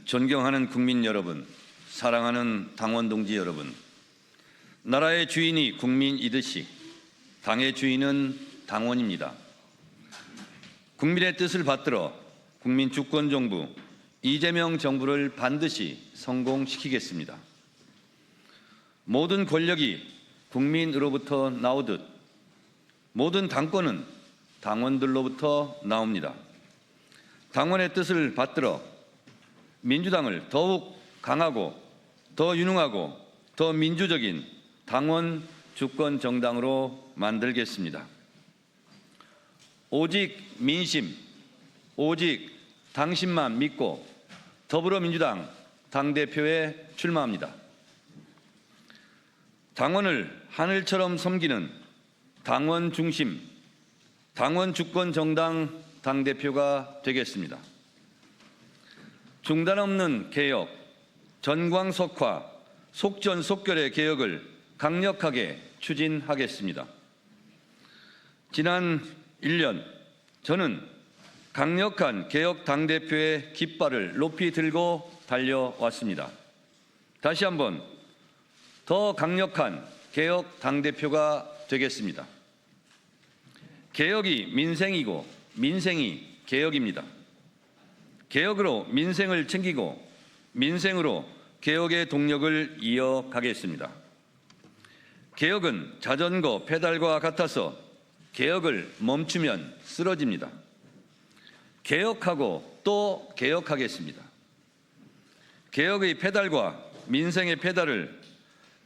존경하는 국민 여러분, 사랑하는 당원 동지 여러분, 나라의 주인이 국민이듯이 당의 주인은 당원입니다. 국민의 뜻을 받들어 국민 주권 정부 이재명 정부를 반드시 성공시키겠습니다. 모든 권력이 국민으로부터 나오듯 모든 당권은 당원들로부터 나옵니다. 당원의 뜻을 받들어 민주당을 더욱 강하고 더 유능하고 더 민주적인 당원 주권 정당으로 만들겠습니다. 오직 민심, 오직 당신만 믿고 더불어민주당 당대표에 출마합니다. 당원을 하늘처럼 섬기는 당원 중심, 당원 주권 정당 당대표가 되겠습니다. 중단 없는 개혁, 전광석화, 속전속결의 개혁을 강력하게 추진하겠습니다. 지난 1년 저는 강력한 개혁 당대표의 깃발을 높이 들고 달려왔습니다. 다시 한번 더 강력한 개혁 당대표가 되겠습니다. 개혁이 민생이고 민생이 개혁입니다. 개혁으로 민생을 챙기고 민생으로 개혁의 동력을 이어가겠습니다. 개혁은 자전거 페달과 같아서 개혁을 멈추면 쓰러집니다. 개혁하고 또 개혁하겠습니다. 개혁의 페달과 민생의 페달을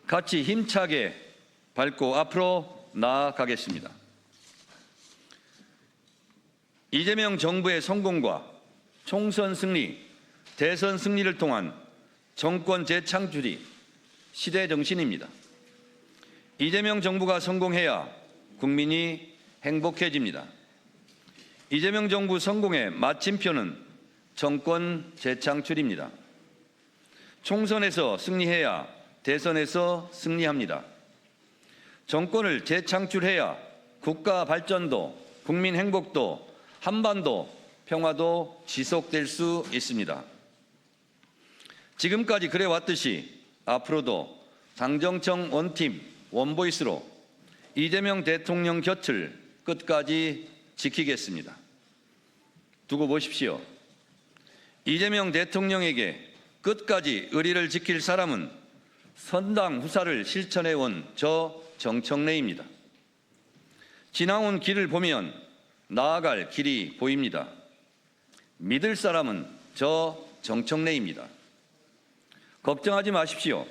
같이 힘차게 밟고 앞으로 나아가겠습니다. 이재명 정부의 성공과 총선 승리, 대선 승리를 통한 정권 재창출이 시대 정신입니다. 이재명 정부가 성공해야 국민이 행복해집니다. 이재명 정부 성공의 마침표는 정권 재창출입니다. 총선에서 승리해야 대선에서 승리합니다. 정권을 재창출해야 국가 발전도, 국민 행복도, 한반도 평화도 지속될 수 있습니다. 지금까지 그래왔듯이 앞으로도 당정청 원팀, 원보이스로 이재명 대통령 곁을 끝까지 지키겠습니다. 두고 보십시오. 이재명 대통령에게 끝까지 의리를 지킬 사람은 선당 후사를 실천해온 저 정청래입니다. 지나온 길을 보면 나아갈 길이 보입니다. 믿을 사람은 저 정청래입니다. 걱정하지 마십시오.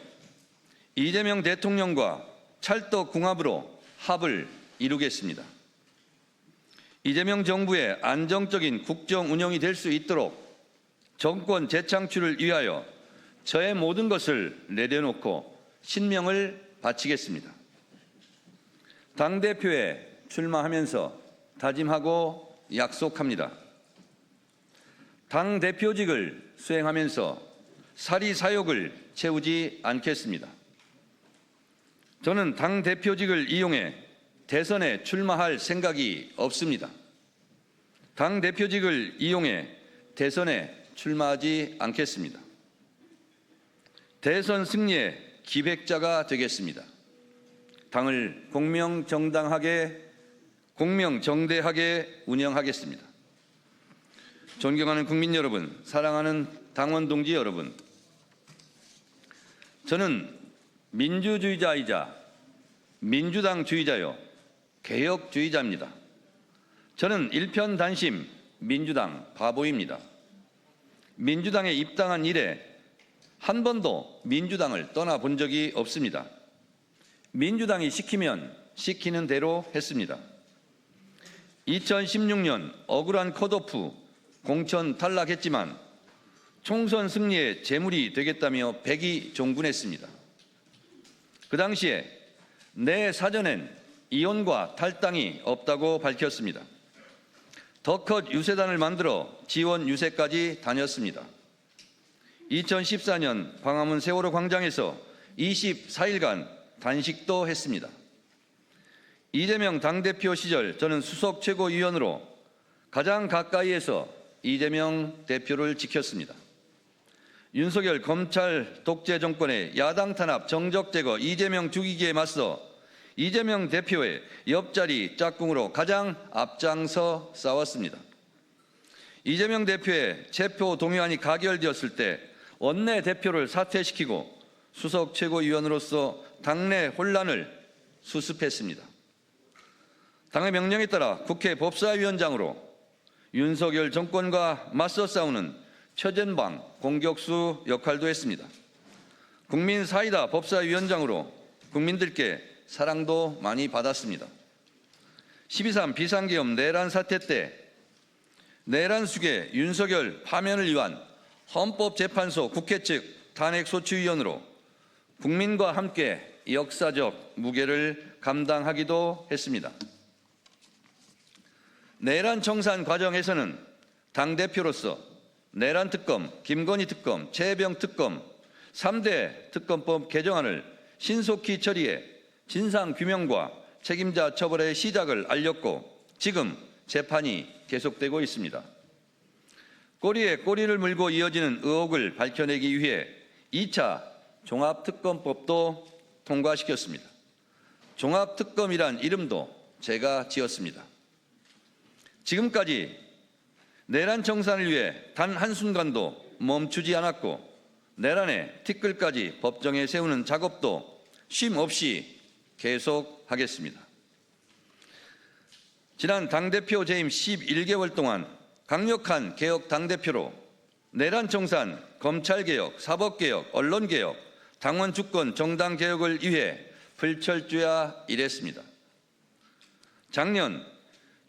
이재명 대통령과 찰떡궁합으로 합을 이루겠습니다. 이재명 정부의 안정적인 국정 운영이 될 수 있도록 정권 재창출을 위하여 저의 모든 것을 내려놓고 신명을 바치겠습니다. 당대표에 출마하면서 다짐하고 약속합니다. 당대표직을 수행하면서 사리사욕을 채우지 않겠습니다. 저는 당대표직을 이용해 대선에 출마할 생각이 없습니다. 당대표직을 이용해 대선에 출마하지 않겠습니다. 대선 승리의 기획자가 되겠습니다. 당을 공명정대하게 운영하겠습니다. 존경하는 국민 여러분, 사랑하는 당원 동지 여러분, 저는 민주주의자이자 민주당주의자요 개혁주의자입니다. 저는 일편단심 민주당 바보입니다. 민주당에 입당한 이래 한 번도 민주당을 떠나본 적이 없습니다. 민주당이 시키면 시키는 대로 했습니다. 2016년 억울한 컷오프 공천 탈락했지만 총선 승리의 제물이 되겠다며 백의종군했습니다. 그 당시에 내 사전엔 이혼과 탈당이 없다고 밝혔습니다. 더컷 유세단을 만들어 지원 유세까지 다녔습니다. 2014년 광화문 세월호 광장에서 24일간 단식도 했습니다. 이재명 당대표 시절 저는 수석 최고위원으로 가장 가까이에서 이재명 대표를 지켰습니다. 윤석열 검찰 독재 정권의 야당 탄압 정적 제거 이재명 죽이기에 맞서 이재명 대표의 옆자리 짝꿍으로 가장 앞장서 싸웠습니다. 이재명 대표의 체포 동의안이 가결되었을 때 원내대표를 사퇴시키고 수석 최고위원으로서 당내 혼란을 수습했습니다. 당의 명령에 따라 국회 법사위원장으로 윤석열 정권과 맞서 싸우는 최전방 공격수 역할도 했습니다. 국민 사이다 법사위원장으로 국민들께 사랑도 많이 받았습니다. 12.3 비상계엄 내란 사태 때 내란 수계 윤석열 파면을 위한 헌법재판소 국회 측 탄핵소추위원으로 국민과 함께 역사적 무게를 감당하기도 했습니다. 내란 청산 과정에서는 당대표로서 내란 특검, 김건희 특검, 최혜병 특검 3대 특검법 개정안을 신속히 처리해 진상규명과 책임자 처벌의 시작을 알렸고 지금 재판이 계속되고 있습니다. 꼬리에 꼬리를 물고 이어지는 의혹을 밝혀내기 위해 2차 종합특검법도 통과시켰습니다. 종합특검이란 이름도 제가 지었습니다. 지금까지 내란 청산을 위해 단 한순간도 멈추지 않았고 내란의 티끌까지 법정에 세우는 작업도 쉼 없이 계속하겠습니다. 지난 당대표 재임 11개월 동안 강력한 개혁 당대표로 내란 청산, 검찰개혁, 사법개혁, 언론개혁, 당원 주권, 정당개혁을 위해 불철주야 일했습니다. 작년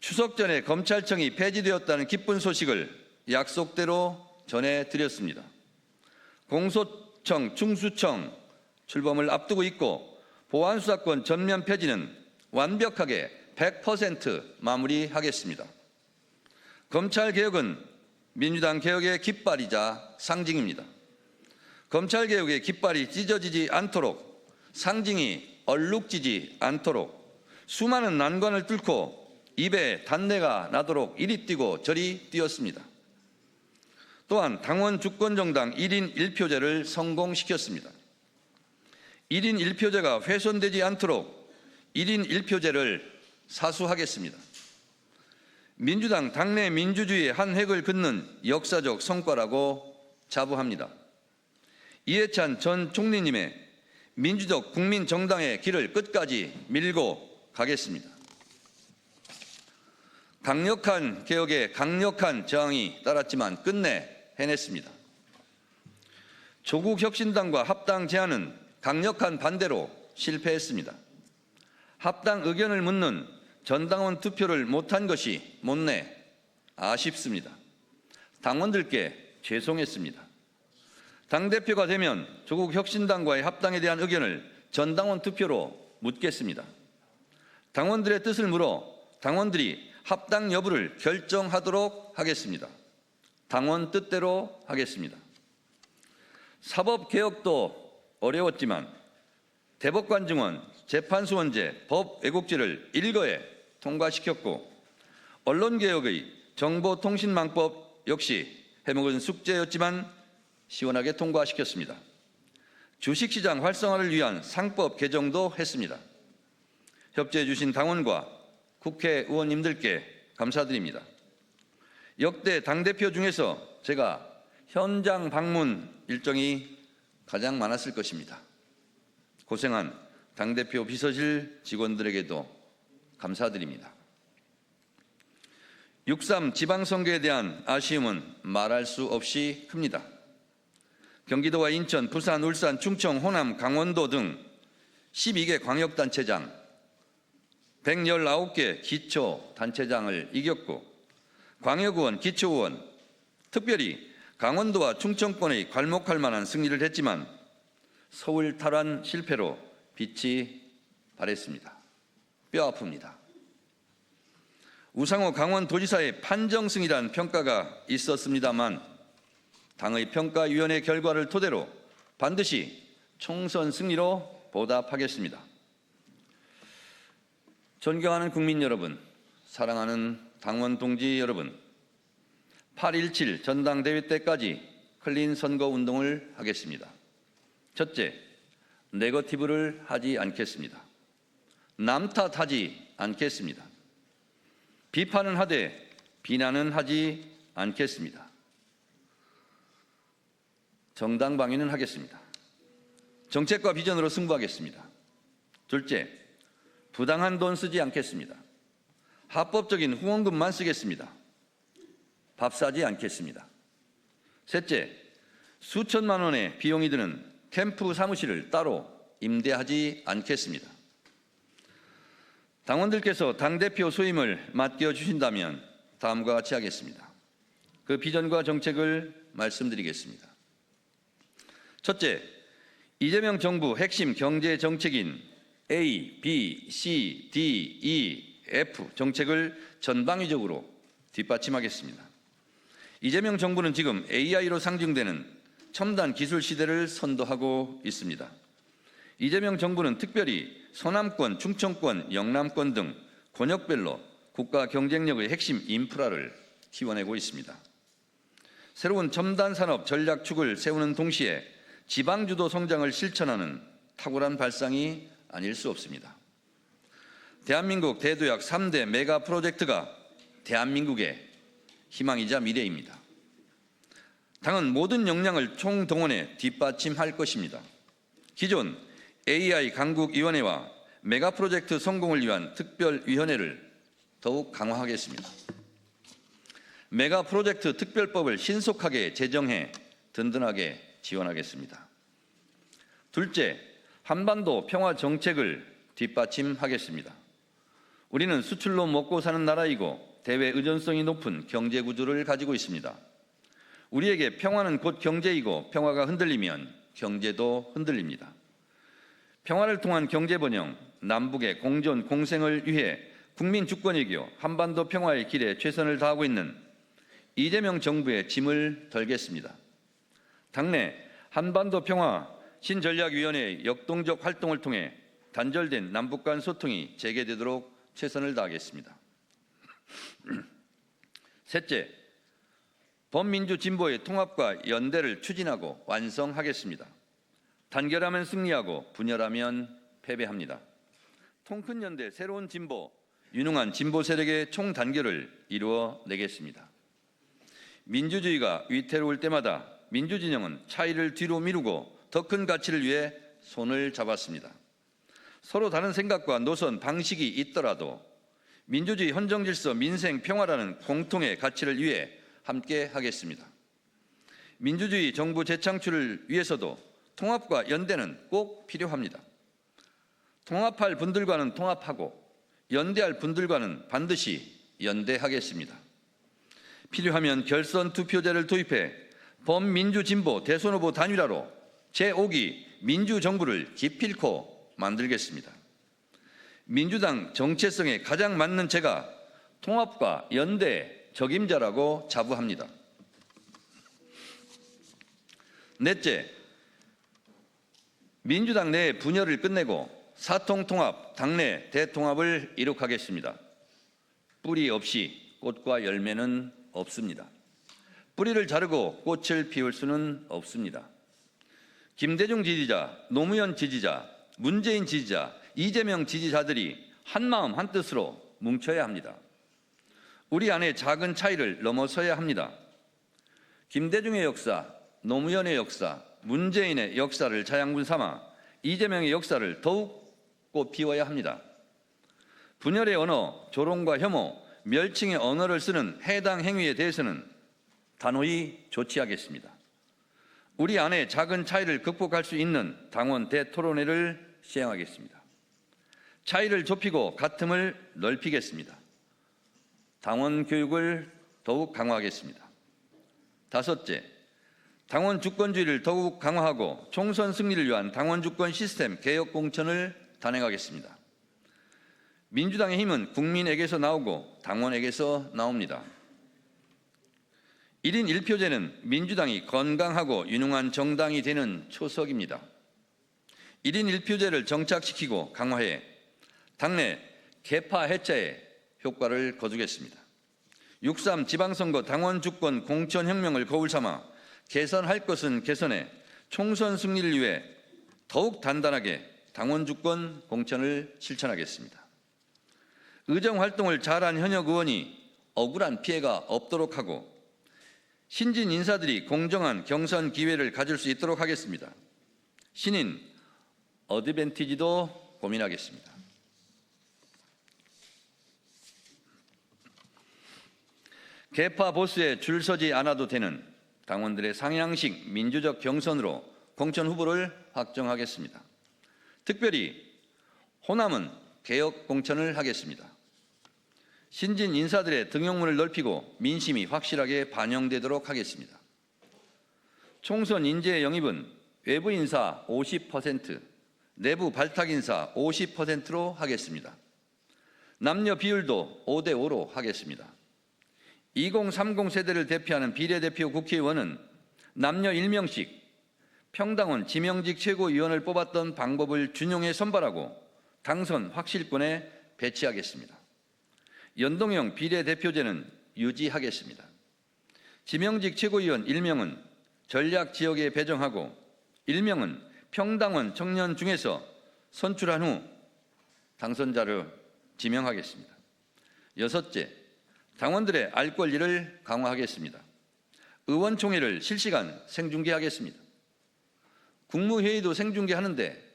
추석 전에 검찰청이 폐지되었다는 기쁜 소식을 약속대로 전해드렸습니다. 공소청, 충수청 출범을 앞두고 있고 보안수사권 전면 폐지는 완벽하게 100% 마무리하겠습니다. 검찰개혁은 민주당 개혁의 깃발이자 상징입니다. 검찰개혁의 깃발이 찢어지지 않도록 상징이 얼룩지지 않도록 수많은 난관을 뚫고 입에 단내가 나도록 이리 뛰고 저리 뛰었습니다. 또한 당원 주권정당 1인 1표제를 성공시켰습니다. 1인 1표제가 훼손되지 않도록 1인 1표제를 사수하겠습니다. 민주당 당내 민주주의의 한 획을 긋는 역사적 성과라고 자부합니다. 이해찬 전 총리님의 민주적 국민정당의 길을 끝까지 밀고 가겠습니다. 강력한 개혁에 강력한 저항이 따랐지만 끝내 해냈습니다. 조국혁신당과 합당 제안은 강력한 반대로 실패했습니다. 합당 의견을 묻는 전당원 투표를 못한 것이 못내 아쉽습니다. 당원들께 죄송했습니다. 당대표가 되면 조국혁신당과의 합당에 대한 의견을 전당원 투표로 묻겠습니다. 당원들의 뜻을 물어 당원들이 합당 여부를 결정하도록 하겠습니다. 당원 뜻대로 하겠습니다. 사법개혁도 어려웠지만 대법관 증원, 재판소원제, 법왜곡죄를 일거에 통과시켰고 언론개혁의 정보통신망법 역시 해먹은 숙제였지만 시원하게 통과시켰습니다. 주식시장 활성화를 위한 상법 개정도 했습니다. 협조해 주신 당원과 국회의원님들께 감사드립니다. 역대 당대표 중에서 제가 현장 방문 일정이 가장 많았을 것입니다. 고생한 당대표 비서실 직원들에게도 감사드립니다. 6.3 지방선거에 대한 아쉬움은 말할 수 없이 큽니다. 경기도와 인천, 부산, 울산, 충청, 호남, 강원도 등 12개 광역단체장, 119개 기초단체장을 이겼고 광역의원, 기초의원, 특별히 강원도와 충청권의 괄목할 만한 승리를 했지만 서울 탈환 실패로 빛이 발했습니다. 뼈 아픕니다. 우상호 강원도지사의 판정승이란 평가가 있었습니다만 당의 평가위원회 결과를 토대로 반드시 총선 승리로 보답하겠습니다. 존경하는 국민 여러분, 사랑하는 당원 동지 여러분, 8.17 전당대회 때까지 클린 선거 운동을 하겠습니다. 첫째, 네거티브를 하지 않겠습니다. 남 탓하지 않겠습니다. 비판은 하되 비난은 하지 않겠습니다. 정당 방위는 하겠습니다. 정책과 비전으로 승부하겠습니다. 둘째, 부당한 돈 쓰지 않겠습니다. 합법적인 후원금만 쓰겠습니다. 밥 사지 않겠습니다. 셋째, 수천만 원의 비용이 드는 캠프 사무실을 따로 임대하지 않겠습니다. 당원들께서 당대표 수임을 맡겨주신다면 다음과 같이 하겠습니다. 그 비전과 정책을 말씀드리겠습니다. 첫째, 이재명 정부 핵심 경제 정책인 A, B, C, D, E, F 정책을 전방위적으로 뒷받침하겠습니다. 이재명 정부는 지금 AI로 상징되는 첨단 기술 시대를 선도하고 있습니다. 이재명 정부는 특별히 서남권, 충청권, 영남권 등 권역별로 국가 경쟁력의 핵심 인프라를 키워내고 있습니다. 새로운 첨단 산업 전략축을 세우는 동시에 지방주도 성장을 실천하는 탁월한 발상이 아닐 수 없습니다. 대한민국 대도약 3대 메가 프로젝트가 대한민국의 희망이자 미래입니다. 당은 모든 역량을 총동원해 뒷받침할 것입니다. 기존 AI 강국위원회와 메가 프로젝트 성공을 위한 특별위원회를 더욱 강화하겠습니다. 메가 프로젝트 특별법을 신속하게 제정해 든든하게 지원하겠습니다. 둘째, 한반도 평화 정책을 뒷받침하겠습니다. 우리는 수출로 먹고 사는 나라이고 대외 의존성이 높은 경제 구조를 가지고 있습니다. 우리에게 평화는 곧 경제이고 평화가 흔들리면 경제도 흔들립니다. 평화를 통한 경제 번영, 남북의 공존 공생을 위해 국민 주권이교 한반도 평화의 길에 최선을 다하고 있는 이재명 정부의 짐을 덜겠습니다. 당내 한반도 평화 신전략위원회의 역동적 활동을 통해 단절된 남북 간 소통이 재개되도록 최선을 다하겠습니다. 셋째, 범민주 진보의 통합과 연대를 추진하고 완성하겠습니다. 단결하면 승리하고 분열하면 패배합니다. 통큰 연대, 새로운 진보, 유능한 진보 세력의 총단결을 이루어내겠습니다. 민주주의가 위태로울 때마다 민주진영은 차이를 뒤로 미루고 더 큰 가치를 위해 손을 잡았습니다. 서로 다른 생각과 노선, 방식이 있더라도 민주주의, 헌정질서, 민생, 평화라는 공통의 가치를 위해 함께 하겠습니다. 민주주의 정부 재창출을 위해서도 통합과 연대는 꼭 필요합니다. 통합할 분들과는 통합하고 연대할 분들과는 반드시 연대하겠습니다. 필요하면 결선 투표제를 도입해 범민주 진보 대선 후보 단일화로 제5기 민주정부를 기필코 만들겠습니다. 민주당 정체성에 가장 맞는 제가 통합과 연대의 적임자라고 자부합니다. 넷째, 민주당 내 분열을 끝내고 사통통합, 당내 대통합을 이룩하겠습니다. 뿌리 없이 꽃과 열매는 없습니다. 뿌리를 자르고 꽃을 피울 수는 없습니다. 김대중 지지자, 노무현 지지자, 문재인 지지자, 이재명 지지자들이 한마음 한뜻으로 뭉쳐야 합니다. 우리 안에 작은 차이를 넘어서야 합니다. 김대중의 역사, 노무현의 역사, 문재인의 역사를 자양분 삼아 이재명의 역사를 더욱 꽃피워야 합니다. 분열의 언어, 조롱과 혐오, 멸칭의 언어를 쓰는 해당 행위에 대해서는 단호히 조치하겠습니다. 우리 안에 작은 차이를 극복할 수 있는 당원 대토론회를 시행하겠습니다. 차이를 좁히고 같음을 넓히겠습니다. 당원 교육을 더욱 강화하겠습니다. 다섯째, 당원 주권주의를 더욱 강화하고 총선 승리를 위한 당원 주권 시스템 개혁 공천을 단행하겠습니다. 민주당의 힘은 국민에게서 나오고 당원에게서 나옵니다. 1인 1표제는 민주당이 건강하고 유능한 정당이 되는 초석입니다. 1인 1표제를 정착시키고 강화해 당내 계파 해체에 효과를 거두겠습니다. 6.3 지방선거 당원 주권 공천혁명을 거울 삼아 개선할 것은 개선해 총선 승리를 위해 더욱 단단하게 당원 주권 공천을 실천하겠습니다. 의정 활동을 잘한 현역 의원이 억울한 피해가 없도록 하고 신진 인사들이 공정한 경선 기회를 가질 수 있도록 하겠습니다. 신인 어드밴티지도 고민하겠습니다. 계파 보수에 줄 서지 않아도 되는 당원들의 상향식 민주적 경선으로 공천 후보를 확정하겠습니다. 특별히 호남은 개혁 공천을 하겠습니다. 신진 인사들의 등용문을 넓히고 민심이 확실하게 반영되도록 하겠습니다. 총선 인재 영입은 외부 인사 50%, 내부 발탁 인사 50%로 하겠습니다. 남녀 비율도 5대5로 하겠습니다. 2030 세대를 대표하는 비례대표 국회의원은 남녀 1명씩 평당원 지명직 최고위원을 뽑았던 방법을 준용해 선발하고 당선 확실권에 배치하겠습니다. 연동형 비례대표제는 유지하겠습니다. 지명직 최고위원 1명은 전략 지역에 배정하고 1명은 평당원 청년 중에서 선출한 후 당선자를 지명하겠습니다. 여섯째, 당원들의 알 권리를 강화하겠습니다. 의원총회를 실시간 생중계하겠습니다. 국무회의도 생중계하는데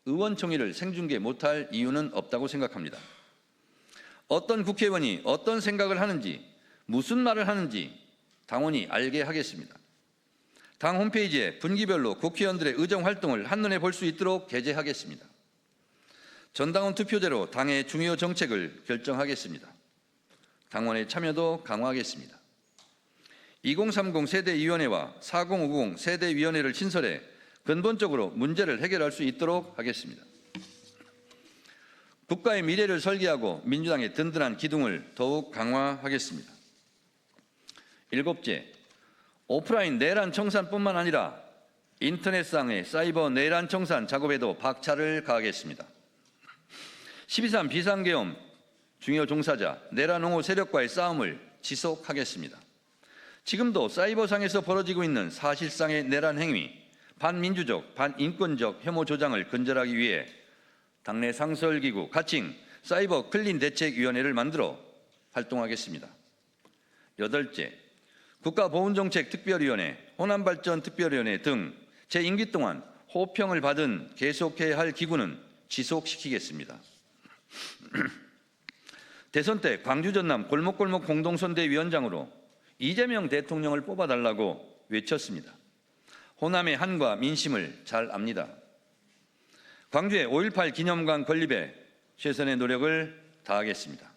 의원총회를 생중계 못할 이유는 없다고 생각합니다. 어떤 국회의원이 어떤 생각을 하는지, 무슨 말을 하는지 당원이 알게 하겠습니다. 당 홈페이지에 분기별로 국회의원들의 의정 활동을 한눈에 볼 수 있도록 게재하겠습니다. 전당원 투표제로 당의 중요 정책을 결정하겠습니다. 당원의 참여도 강화하겠습니다. 2030 세대위원회와 4050 세대위원회를 신설해 근본적으로 문제를 해결할 수 있도록 하겠습니다. 국가의 미래를 설계하고 민주당의 든든한 기둥을 더욱 강화하겠습니다. 일곱째, 오프라인 내란 청산뿐만 아니라 인터넷상의 사이버 내란 청산 작업에도 박차를 가하겠습니다. 12.3 비상계엄 중요 종사자, 내란 옹호 세력과의 싸움을 지속하겠습니다. 지금도 사이버상에서 벌어지고 있는 사실상의 내란 행위, 반민주적, 반인권적 혐오 조장을 근절하기 위해 당내 상설기구, 가칭 사이버 클린 대책위원회를 만들어 활동하겠습니다. 여덟째, 국가보훈정책특별위원회, 호남발전특별위원회 등 제 임기 동안 호평을 받은 계속해야 할 기구는 지속시키겠습니다. 대선 때 광주 전남 골목골목 공동선대위원장으로 이재명 대통령을 뽑아달라고 외쳤습니다. 호남의 한과 민심을 잘 압니다. 광주의 5.18 기념관 건립에 최선의 노력을 다하겠습니다.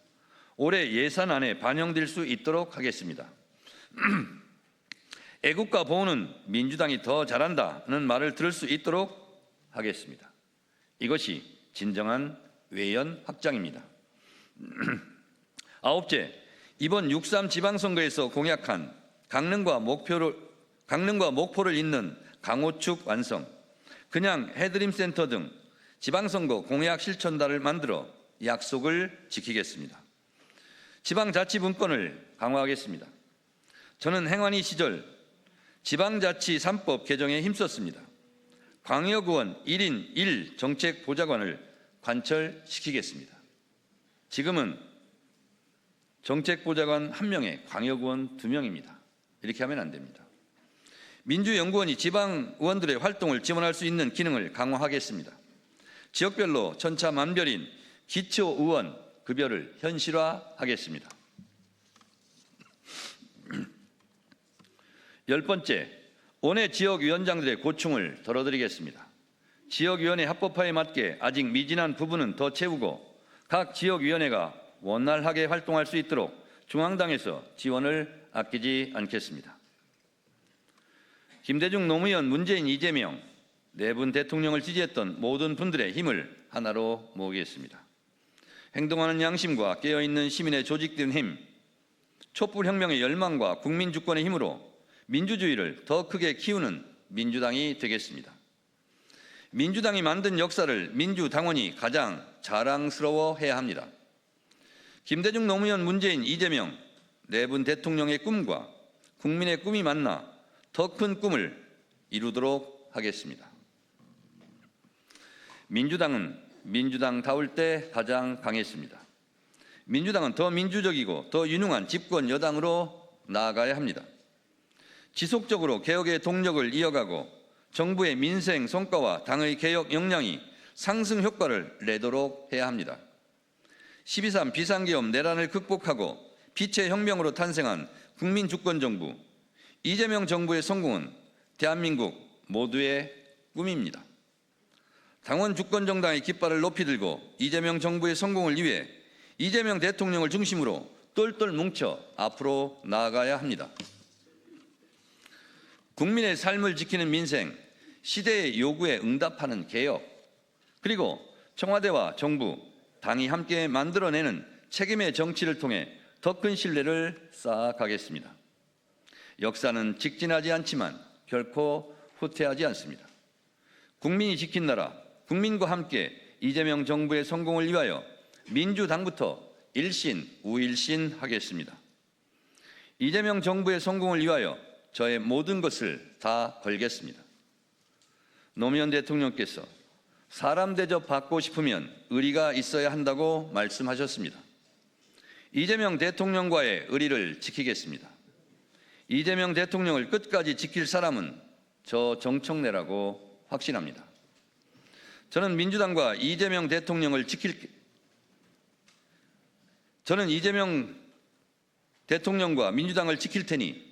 올해 예산안에 반영될 수 있도록 하겠습니다. 애국가 보훈은 민주당이 더 잘한다는 말을 들을 수 있도록 하겠습니다. 이것이 진정한 외연 확장입니다. 아홉째, 이번 6.3 지방선거에서 공약한 강릉과 목포를 잇는 강호축 완성, 그냥 해드림 센터 등 지방선거 공약 실천단을 만들어 약속을 지키겠습니다. 지방자치분권을 강화하겠습니다. 저는 행안위 시절 지방자치 3법 개정에 힘썼습니다. 광역의원 1인 1 정책보좌관을 관철시키겠습니다. 지금은 정책보좌관 1명에 광역의원 2명입니다. 이렇게 하면 안 됩니다. 민주연구원이 지방의원들의 활동을 지원할 수 있는 기능을 강화하겠습니다. 지역별로 천차만별인 기초의원 급여를 현실화하겠습니다. 10번째, 원외 지역위원장들의 고충을 덜어드리겠습니다. 지역위원회 합법화에 맞게 아직 미진한 부분은 더 채우고 각 지역위원회가 원활하게 활동할 수 있도록 중앙당에서 지원을 아끼지 않겠습니다. 김대중 노무현 문재인 이재명 네 분 대통령을 지지했던 모든 분들의 힘을 하나로 모으겠습니다. 행동하는 양심과 깨어있는 시민의 조직된 힘, 촛불혁명의 열망과 국민주권의 힘으로 민주주의를 더 크게 키우는 민주당이 되겠습니다. 민주당이 만든 역사를 민주당원이 가장 자랑스러워해야 합니다. 김대중 노무현 문재인 이재명 네 분 대통령의 꿈과 국민의 꿈이 만나 더 큰 꿈을 이루도록 하겠습니다. 민주당은 민주당다울 때 가장 강했습니다. 민주당은 더 민주적이고 더 유능한 집권 여당으로 나아가야 합니다. 지속적으로 개혁의 동력을 이어가고 정부의 민생 성과와 당의 개혁 역량이 상승 효과를 내도록 해야 합니다. 12.3 비상계엄 내란을 극복하고 빛의 혁명으로 탄생한 국민주권정부, 이재명 정부의 성공은 대한민국 모두의 꿈입니다. 당원 주권정당의 깃발을 높이 들고 이재명 정부의 성공을 위해 이재명 대통령을 중심으로 똘똘 뭉쳐 앞으로 나아가야 합니다. 국민의 삶을 지키는 민생, 시대의 요구에 응답하는 개혁, 그리고 청와대와 정부, 당이 함께 만들어내는 책임의 정치를 통해 더 큰 신뢰를 쌓아가겠습니다. 역사는 직진하지 않지만 결코 후퇴하지 않습니다. 국민이 지킨 나라, 국민과 함께 이재명 정부의 성공을 위하여 민주당부터 일신, 우일신 하겠습니다. 이재명 정부의 성공을 위하여 저의 모든 것을 다 걸겠습니다. 노무현 대통령께서 사람 대접 받고 싶으면 의리가 있어야 한다고 말씀하셨습니다. 이재명 대통령과의 의리를 지키겠습니다. 이재명 대통령을 끝까지 지킬 사람은 저 정청래라고 확신합니다. 저는 이재명 대통령을 지킬 대통령과 민주당을 지킬 테니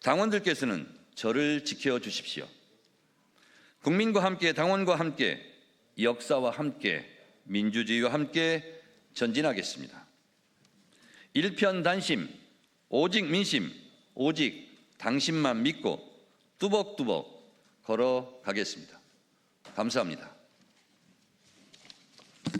당원들께서는 저를 지켜주십시오. 국민과 함께, 당원과 함께, 역사와 함께, 민주주의와 함께 전진하겠습니다. 일편단심, 오직 민심, 오직 당신만 믿고 뚜벅뚜벅 걸어가겠습니다. 감사합니다.